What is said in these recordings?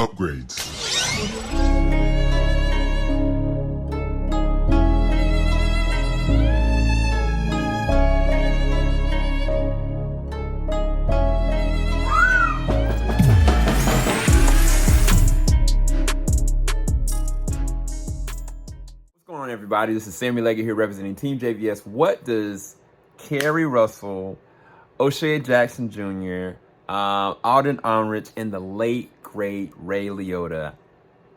Upgrades. What's going on, everybody? This is Sammy Leggett here representing TeamJVS. What does Kerry Russell, O'Shea Jackson Jr., Alden Ehrenreich, and the late, great Ray Liotta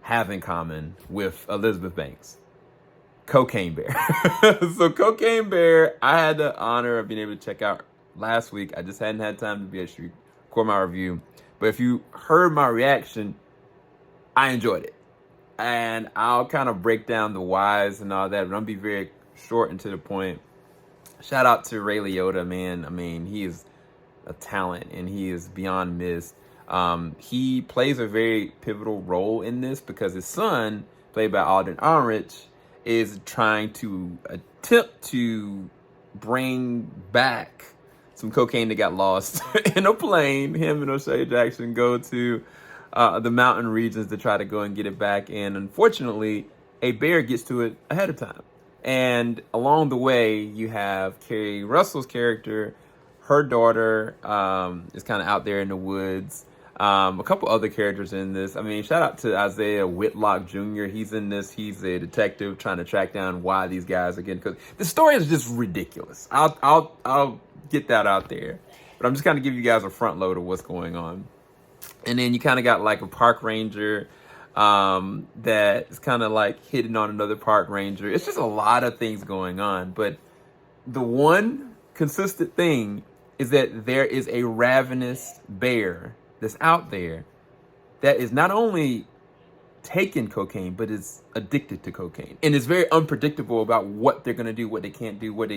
have in common with Elizabeth Banks? Cocaine Bear. So Cocaine Bear, I had the honor of being able to check out last week. I just hadn't had time to be able to record my review. But if you heard my reaction, I enjoyed it. And I'll kind of break down the whys and all that, but I'll be very short and to the point. Shout out to Ray Liotta, man. I mean, he is a talent and he is beyond missed. He plays a very pivotal role in this because his son, played by Alden Ehrenreich, is trying to attempt to bring back some cocaine that got lost in a plane. Him and O'Shea Jackson go to the mountain regions to try to go and get it back. And unfortunately, a bear gets to it ahead of time. And along the way, you have Kerry Russell's character, her daughter is kind of out there in the woods. A couple other characters in this. I mean, shout out to Isaiah Whitlock Jr. He's in this. He's a detective trying to track down why these guys are getting cooked. The story is just ridiculous. I'll get that out there. But I'm just kind of give you guys a front load of what's going on. And then you kind of got like a park ranger that is kind of like hitting on another park ranger. It's just a lot of things going on. But the one consistent thing is that there is a ravenous bear that's out there that is not only taking cocaine, but is addicted to cocaine. And is very unpredictable about what they're going to do, what they can't do, what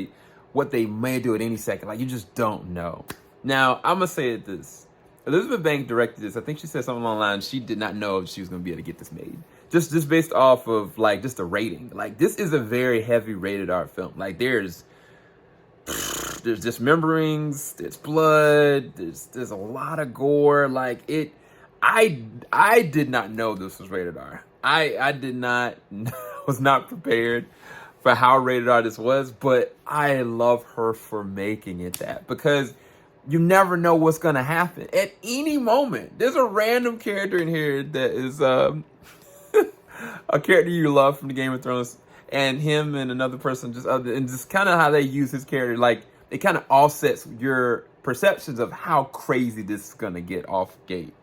they may do at any second. Like, you just don't know. Now, I'm going to say this. Elizabeth Banks directed this. I think she said something online. She did not know if she was going to be able to get this made. Just based off of, like, just the rating. Like, this is a very heavy rated R film. Like, there's dismemberings, there's blood, there's a lot of gore. Like, I did not know this was rated R. I did not, was not prepared for how rated R this was, but I love her for making it that, because you never know what's gonna happen at any moment. There's a random character in here that is a character you love from the Game of Thrones, and him and another person and just kind of how they use his character, like it kind of offsets your perceptions of how crazy this is gonna get off gate.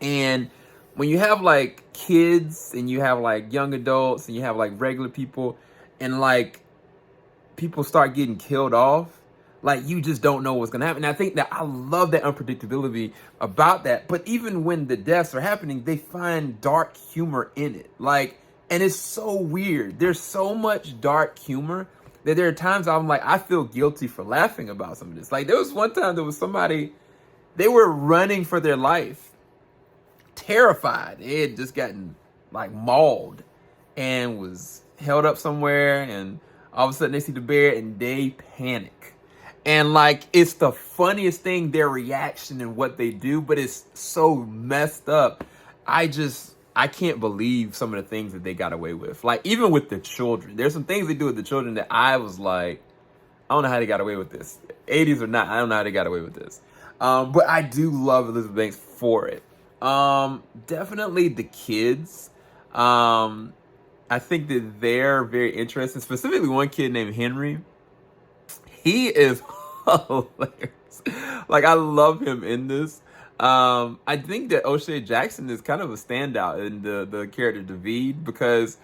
And when you have like kids and you have like young adults and you have like regular people and like people start getting killed off, like, you just don't know what's going to happen. And I think that I love that unpredictability about that. But even when the deaths are happening, they find dark humor in it. Like, and it's so weird. There's so much dark humor that there are times I'm like, I feel guilty for laughing about some of this. Like, there was one time there was somebody, they were running for their life, terrified. They had just gotten, like, mauled and was held up somewhere. And all of a sudden they see the bear and they panic. And, like, it's the funniest thing, their reaction and what they do, but it's so messed up. I can't believe some of the things that they got away with. Like, even with the children. There's some things they do with the children that I was like, I don't know how they got away with this. 80s or not, I don't know how they got away with this. But I do love Elizabeth Banks for it. Definitely the kids. I think that they're very interesting. Specifically one kid named Henry. He is hilarious. Like, I love him in this. I think that O'Shea Jackson is kind of a standout in the character David, because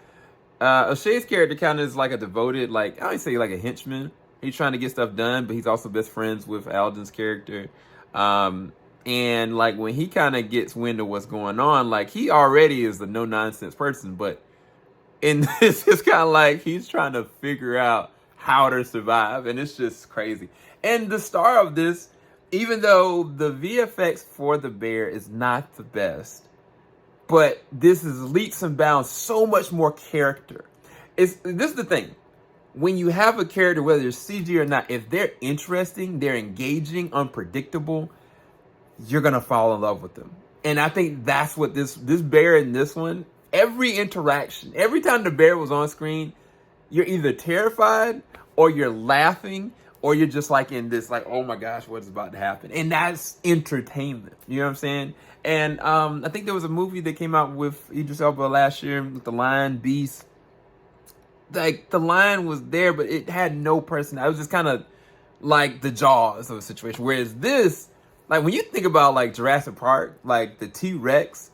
O'Shea's character kind of is like a devoted, like, I would say like a henchman. He's trying to get stuff done, but he's also best friends with Alden's character. And like when he kind of gets wind of what's going on, like he already is a no nonsense person, but in this, it's kind of like he's trying to figure out how to survive, and it's just crazy. And the star of this, even though the VFX for the bear is not the best, but this is leaps and bounds so much more character. This is the thing. When you have a character, whether it's CG or not, if they're interesting, they're engaging, unpredictable, you're gonna fall in love with them. And I think that's what this bear in this one, every interaction, every time the bear was on screen, you're either terrified or you're laughing or you're just like in this, like, oh my gosh, what is about to happen? And that's entertainment. You know what I'm saying? And I think there was a movie that came out with Idris Elba last year with the lion, Beast. Like, the lion was there, but it had no personality. It was just kind of like the Jaws of a situation. Whereas this, like, when you think about, like, Jurassic Park, like, the T-Rex,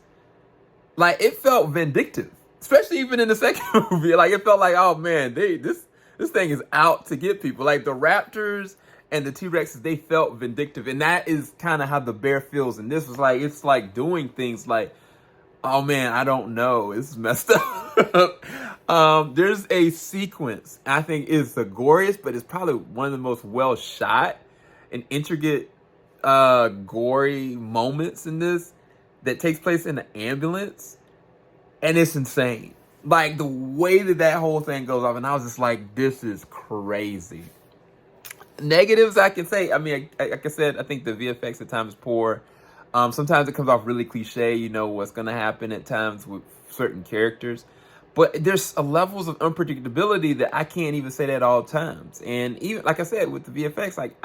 like, it felt vindictive. Especially even in the second movie. Like, it felt like, oh, man, this thing is out to get people. Like, the raptors and the T-Rexes, they felt vindictive. And that is kind of how the bear feels. And this was like, it's like doing things like, oh, man, I don't know. This is messed up. There's a sequence I think is the goriest, but it's probably one of the most well shot and intricate gory moments in this that takes place in an ambulance, and it's insane. Like, the way that whole thing goes off, and I was just like, this is crazy. Negatives I can say, I mean, like I said, I think the VFX at times is poor. Sometimes it comes off really cliche, you know what's going to happen at times with certain characters. But there's levels of unpredictability that I can't even say that at all times. And even, like I said, with the VFX, like,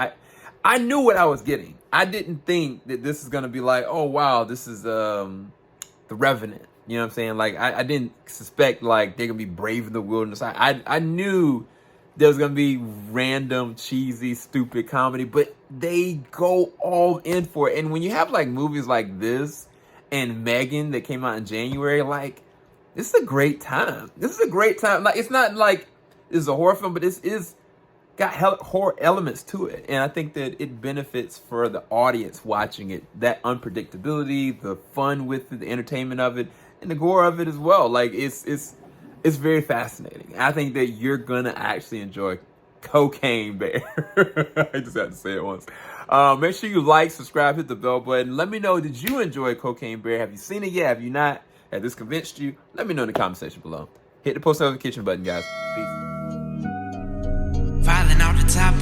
I knew what I was getting. I didn't think that this is going to be like, oh, wow, this is The Revenant. You know what I'm saying? Like, I didn't suspect, like, they're going to be brave in the wilderness. I knew there was going to be random, cheesy, stupid comedy, but they go all in for it. And when you have, like, movies like this and Megan that came out in January, like, this is a great time. This is a great time. Like, it's not like this is a horror film, but this is got horror elements to it. And I think that it benefits for the audience watching it. That unpredictability, the fun with it, the entertainment of it, and the gore of it as well. Like, it's very fascinating. I think that you're going to actually enjoy Cocaine Bear. I just had to say it once. Make sure you like, subscribe, hit the bell button. Let me know, did you enjoy Cocaine Bear? Have you seen it yet? Have you not? Has this convinced you? Let me know in the comment section below. Hit the post notification button, guys. Peace. Falling off the top